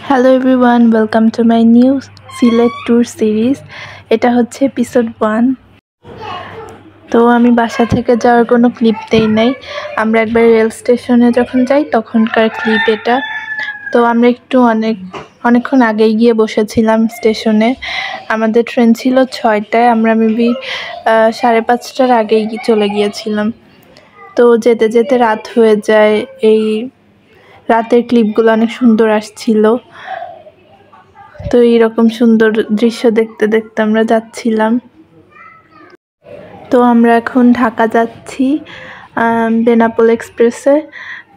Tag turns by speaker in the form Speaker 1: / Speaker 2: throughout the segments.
Speaker 1: Hello everyone, welcome to my new Sylhet tour series. এটা হচ্ছে episode 1। তো আমি বাসা থেকে যাওয়ার কোনো ক্লিপ দেই নাই। আমরা একবার রেল স্টেশনে যখন যাই তখনকার ক্লিপ এটা। তো আমরা অনেকক্ষণ আগেই গিয়ে বসেছিলাম স্টেশনে। আমাদের ট্রেন ছিল 6টায়, আমরা মেবি 5:30টার আগেই চলে গিয়েছিলাম। তো যেতে যেতে রাত হয়ে যায়। এই রাতের ক্লিপগুলো অনেক সুন্দর আসছিল। তো এইরকম সুন্দর দৃশ্য দেখতে দেখতে আমরা যাচ্ছিলাম। তো আমরা এখন ঢাকা যাচ্ছি বেনাপোল এক্সপ্রেসে।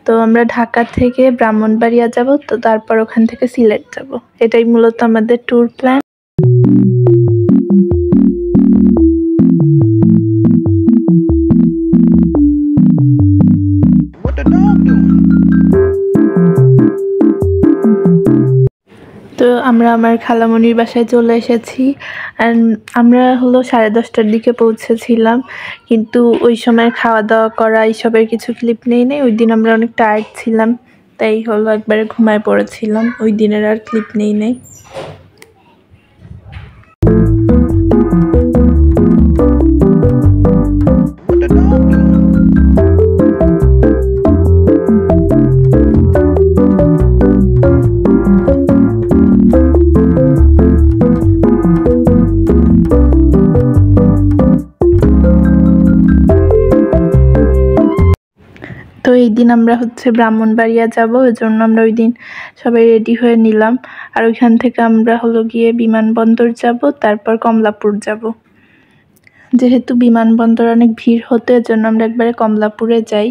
Speaker 1: তো আমরা ঢাকা থেকে ব্রাহ্মণবাড়িয়া যাব, তো তারপর ওখান থেকে সিলেট যাব। এটাই মূলত আমাদের ট্যুর প্ল্যান। তো আমরা আমার খালামণির বাসায় চলে এসেছি। অ্যান্ড আমরা 10:30টার দিকে পৌঁছেছিলাম, কিন্তু ওই সময় খাওয়া দাওয়া করা এইসবের কিছু ক্লিপ নেই। ওই দিন আমরা অনেক টায়ার্ড ছিলাম, তাই একবারে ঘুমায় পড়েছিলাম। ওই দিনের আর ক্লিপ নেই। তো এই দিন আমরা ব্রাহ্মণবাড়িয়া যাব, এজন্য আমরা ওই দিন সবাই রেডি হয়ে নিলাম। আর ওইখান থেকে আমরা গিয়ে বিমানবন্দর যাব, তারপর কমলাপুর যাব। যেহেতু বিমানবন্দর অনেক ভিড় হতো, এজন্য আমরা একবারে কমলাপুরে যাই,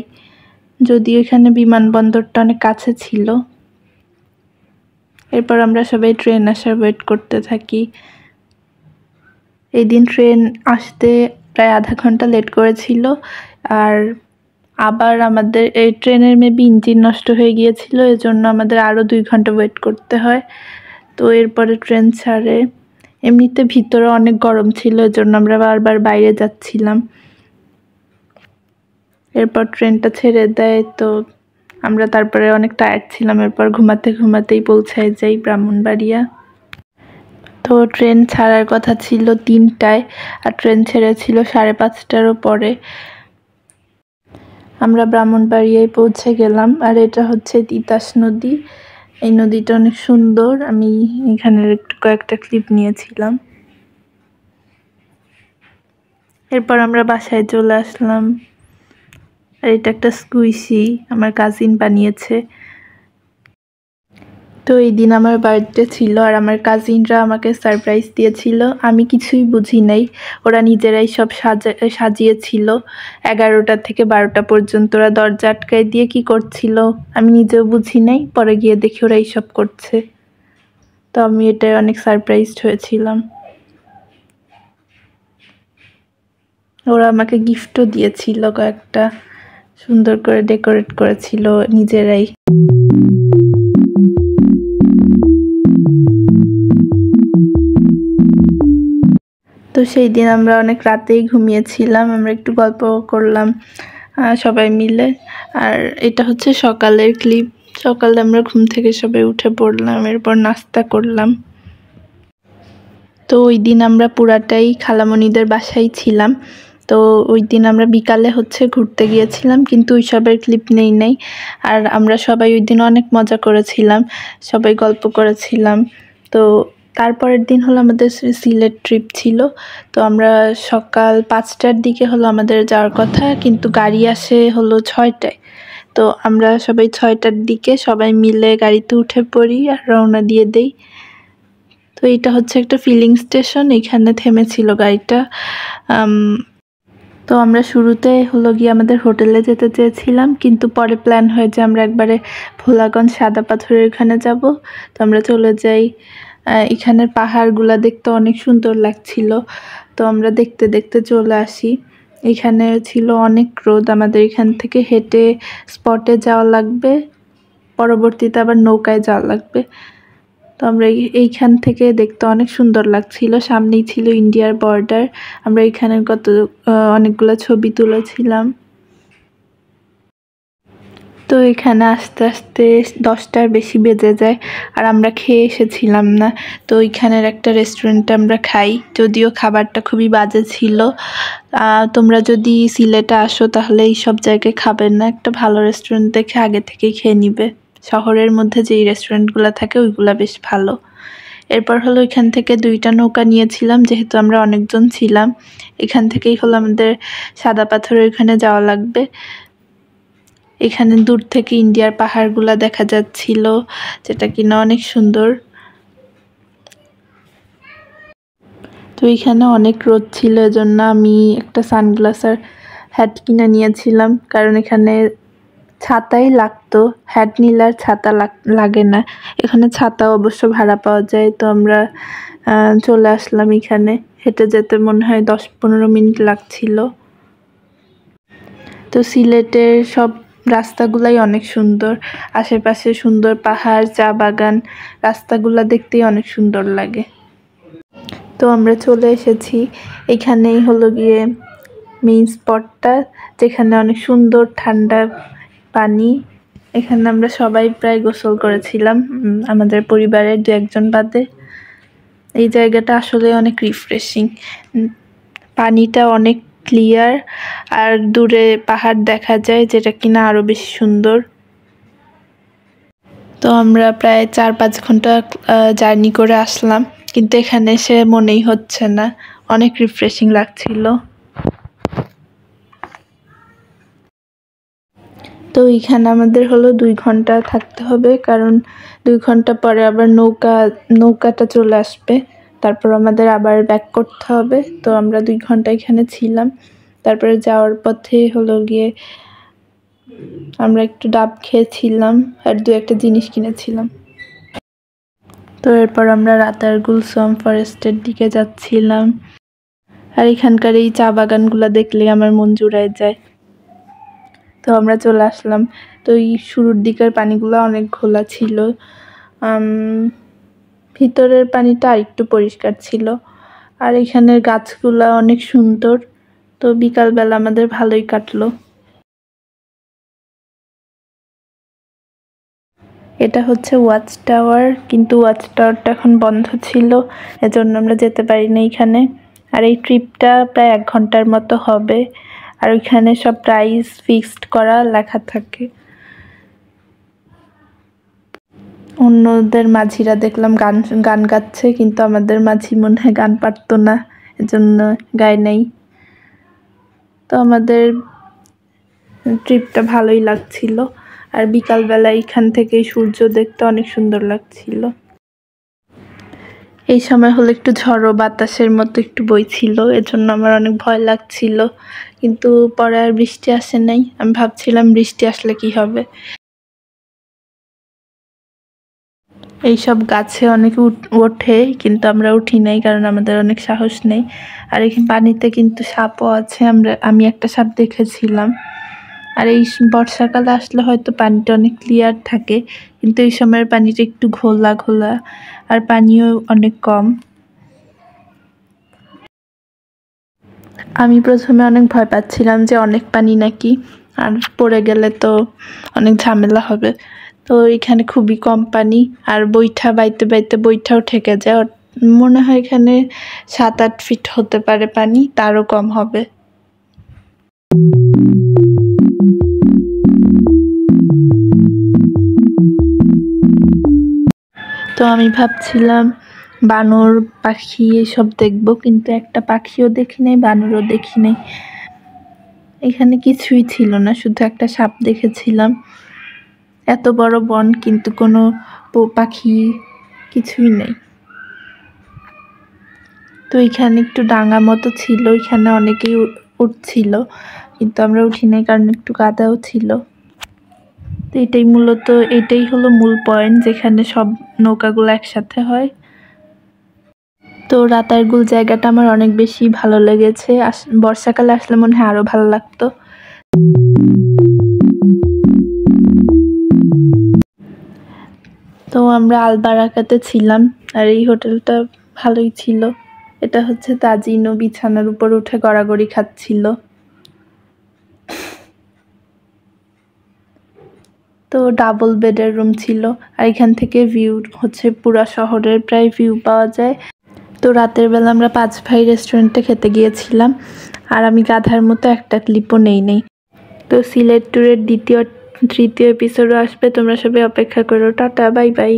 Speaker 1: যদিও এখানে বিমানবন্দরটা অনেক কাছে ছিল। এরপর আমরা সবাই ট্রেন আসার ওয়েট করতে থাকি। এই দিন ট্রেন আসতে প্রায় আধা ঘন্টা লেট করেছিল। আর আবার আমাদের এই ট্রেনের মেবি ইঞ্জিন নষ্ট হয়ে গিয়েছিল, এজন্য আমাদের আরও 2 ঘন্টা ওয়েট করতে হয়। তো এরপরে ট্রেন ছাড়ে। এমনিতে ভিতরে অনেক গরম ছিল, এজন্য আমরা বারবার বাইরে যাচ্ছিলাম। এরপর ট্রেনটা ছেড়ে দেয়, তো আমরা তারপরে অনেক টায়ার্ড ছিলাম। এরপর ঘুমাতেই পৌঁছায় যাই ব্রাহ্মণবাড়িয়া। তো ট্রেন ছাড়ার কথা ছিল 3টায়, আর ট্রেন ছেড়েছিল 5:30টারও পরে। আমরা ব্রাহ্মণবাড়িয়ায় পৌঁছে গেলাম। আর এটা হচ্ছে তিতাস নদী। এই নদীটা অনেক সুন্দর। আমি এখানের কয়েকটা ক্লিপ নিয়েছিলাম। এরপর আমরা বাসায় চলে আসলাম। আর এটা একটা স্কুইশি, আমার কাজিন বানিয়েছে। তো এই দিন আমার বার্থডে ছিল, আর আমার কাজিনরা আমাকে সারপ্রাইজ দিয়েছিল। আমি কিছুই বুঝি নাই, ওরা নিজেরাই সব সাজিয়েছিল। 11টা থেকে 12টা পর্যন্ত ওরা দরজা আটকায় দিয়ে কি করছিল আমি নিজেও বুঝি নাই। পরে গিয়ে দেখি ওরা এইসব করছে। তো আমি এটাই অনেক সারপ্রাইজড হয়েছিলাম। ওরা আমাকে গিফটও দিয়েছিল, কয়েকটা সুন্দর করে ডেকোরেট করেছিল নিজেরাই। তো সেই দিন আমরা অনেক রাতেই ঘুমিয়েছিলাম। আমরা একটু গল্প করলাম সবাই মিলে। আর এটা হচ্ছে সকালের ক্লিপ। সকালে আমরা ঘুম থেকে সবাই উঠে পড়লাম, এরপর নাস্তা করলাম। তো ওই দিন আমরা পুরাটাই খালামণিদের বাসায় ছিলাম। তো ওই দিন আমরা বিকালে ঘুরতে গিয়েছিলাম, কিন্তু ওইসবের ক্লিপ নেই। আর আমরা সবাই ওই দিন অনেক মজা করেছিলাম, সবাই গল্প করেছিলাম। তো তারপরের দিন আমাদের সিলেট ট্রিপ ছিল। তো আমরা সকাল 5টার দিকে আমাদের যাওয়ার কথা, কিন্তু গাড়ি আসে 6টায়। তো আমরা সবাই 6টার দিকে সবাই মিলে গাড়িতে উঠে পড়ি আর রওনা দিয়ে দেই। তো এটা হচ্ছে একটা ফিলিং স্টেশন, এখানে থেমেছিল গাড়িটা। তো আমরা শুরুতে গিয়ে আমাদের হোটেলে যেতে চেয়েছিলাম, কিন্তু পরে প্ল্যান হয়ে যে আমরা একবারে ভোলাগঞ্জ সাদা পাথরের এখানে যাব। তো আমরা চলে যাই। এখানের পাহাড়গুলা দেখতে অনেক সুন্দর লাগছিল। তো আমরা দেখতে দেখতে চলে আসি। এখানে ছিল অনেক রোদ, আমাদের এখান থেকে হেঁটে স্পটে যাওয়া লাগবে, পরবর্তীতে আবার নৌকায় যাওয়া লাগবে। তো আমরা এইখান থেকে দেখতে অনেক সুন্দর লাগছিল। সামনেই ছিল ইন্ডিয়ার বর্ডার। আমরা এখানে অনেকগুলো ছবি তুলেছিলাম। তো এখানে আস্তে আস্তে 10টার বেশি বেজে যায় আর আমরা খেয়ে এসেছিলাম না। তো ওইখানের একটা রেস্টুরেন্টে আমরা খাই, যদিও খাবারটা খুবই বাজে ছিল। তোমরা যদি সিলেটে আসো তাহলে এই সব জায়গায় খাবেন না, একটা ভালো রেস্টুরেন্ট দেখে আগে থেকেই খেয়ে নিবে। শহরের মধ্যে যেই রেস্টুরেন্টগুলো থাকে ওইগুলো বেশ ভালো। এরপর হলো এখান থেকে 2টা নৌকা নিয়েছিলাম, যেহেতু আমরা অনেকজন ছিলাম। এখান থেকেই হলো আমাদের সাদা পাথরের ওইখানে যাওয়া লাগবে। এখানে দূর থেকে ইন্ডিয়ার পাহাড়গুলা দেখা যাচ্ছিল, যেটা কিনা অনেক সুন্দর। তো এখানে অনেক রোদ ছিল, এজন্য আমি একটা সানগ্লাস আর হ্যাট কিনে নিয়েছিলাম, কারণ এখানে ছাতাই লাগতো, হ্যাট নিলে আর ছাতা লাগে না। এখানে ছাতা অবশ্য ভাড়া পাওয়া যায়। তো আমরা চলে আসলাম এখানে, হেঁটে যেতে মনে হয় 10-15 মিনিট লাগছিল। তো সিলেটের সব রাস্তাগুলাই অনেক সুন্দর, আশেপাশে সুন্দর পাহাড়, চা বাগান, রাস্তাগুলা দেখতেই অনেক সুন্দর লাগে। তো আমরা চলে এসেছি, এখানেই হলো গিয়ে মেইন স্পটটা, যেখানে অনেক সুন্দর ঠান্ডা পানি। এখানে আমরা সবাই প্রায় গোসল করেছিলাম, আমাদের পরিবারের 2-1 বাদে। এই জায়গাটা আসলে অনেক রিফ্রেশিং, পানিটা অনেক ক্লিয়ার আর দূরে পাহাড় দেখা যায়, যেটা কিনা আরো বেশি সুন্দর। তো আমরা প্রায় 4-5 ঘন্টা জার্নি করে আসলাম, কিন্তু এখানে এসে মনেই হচ্ছে না, অনেক রিফ্রেশিং লাগছিল। তো এখানে আমাদের হলো 2 ঘন্টা থাকতে হবে, কারণ 2 ঘন্টা পরে আবার নৌকাটা চলে আসবে, তারপর আমাদের আবার ব্যাক করতে হবে। তো আমরা 2 ঘন্টা এখানে ছিলাম। তারপরে যাওয়ার পথে হলো গিয়ে আমরা একটু ডাব খেয়েছিলাম আর 2-1টা জিনিস কিনেছিলাম। তো এরপর আমরা রাতার গুলশান ফরেস্টের দিকে যাচ্ছিলাম, আর এখানকার এই চা বাগানগুলো দেখলে আমার মন জুড়ায় যায়। তো আমরা চলে আসলাম। তো এই শুরুর দিকের পানিগুলো অনেক ঘোলা ছিল, ভিতরের পানিটা আরেকটু পরিষ্কার ছিল, আর এখানের গাছগুলা অনেক সুন্দর। তো বিকালবেলা আমাদের ভালোই কাটলো। এটা হচ্ছে ওয়াচ টাওয়ার, কিন্তু ওয়াচ টাওয়ারটা এখন বন্ধ ছিল, এজন্য আমরা যেতে পারি না এখানে। আর এই ট্রিপটা প্রায় 1 ঘন্টার মতো হবে, আর ওইখানে সব প্রাইস ফিক্সড করা লেখা থাকে। অন্যদের মাঝিরা দেখলাম গান গাচ্ছে, কিন্তু আমাদের মাঝি মনে হয় গান পারতো না, এজন্য গায় নাই। তো আমাদের ট্রিপটা ভালোই লাগছিল, আর বিকালবেলা এখান থেকে সূর্য দেখতে অনেক সুন্দর লাগছিল। এই সময় হলো একটু ঝড়ো বাতাসের মতো একটু বইছিল, এজন্য আমার অনেক ভয় লাগছিল, কিন্তু পরে আর বৃষ্টি আসে নাই। আমি ভাবছিলাম বৃষ্টি আসলে কি হবে। এইসব গাছে অনেকে ওঠে, কিন্তু আমরা উঠি নাই, কারণ আমাদের অনেক সাহস নেই। আর এখানে পানিতে কিন্তু সাপও আছে, আমি একটা সাপ দেখেছিলাম। আর এই বর্ষাকালে আসলে হয়তো পানিটা অনেক ক্লিয়ার থাকে, কিন্তু এই সময়ের পানিটা একটু ঘোলা ঘোলা, আর পানিও অনেক কম। আমি প্রথমে অনেক ভয় পাচ্ছিলাম যে অনেক পানি নাকি, আর পড়ে গেলে তো অনেক ঝামেলা হবে। তো এখানে খুবই কম পানি, আর বৈঠা বাইতে বাইতে বৈঠাও ঠেকে যায়। মনে হয় এখানে 7-8 ফিট হতে পারে পানি, তারও কম হবে। তো আমি ভাবছিলাম বানর পাখি এসব দেখবো, কিন্তু একটা পাখিও দেখি নাই, বানরও দেখি নাই। এখানে কিছুই ছিল না, শুধু একটা সাপ দেখেছিলাম। এত বড় বন, কিন্তু কোনো পাখি কিছুই নেই। তো এখানে একটু ডাঙা মতো ছিল, এখানে অনেকেই উঠছিল, কিন্তু আমরা উঠি নাই, কারণ একটু কাদাও ছিল। তো এটাই হলো মূল পয়েন্ট, যেখানে সব নৌকাগুলো একসাথে হয়। তো রাতারগুল জায়গাটা আমার অনেক বেশি ভালো লেগেছে, বর্ষাকালে আসলে মনে হয় আরো ভালো লাগতো। তো আমরা আলবারাকাতে ছিলাম, আর এই হোটেলটা ভালোই ছিল। এটা হচ্ছে তাজিনো, বিছানার উপর উঠে গড়াগড়ি খাচ্ছিল। তো ডাবল বেডের রুম ছিল, আর এখান থেকে ভিউ হচ্ছে পুরা শহরের প্রায় ভিউ পাওয়া যায়। তো রাতের বেলা আমরা 5 ভাই রেস্টুরেন্টে খেতে গিয়েছিলাম, আর আমি গাধার মতো একটা ক্লিপও নেই। তো সিলেট ট্যুরের দ্বিতীয় তৃতীয় এপিসোডও আসবে, তোমরা সবাই অপেক্ষা করো। Tata, bye bye.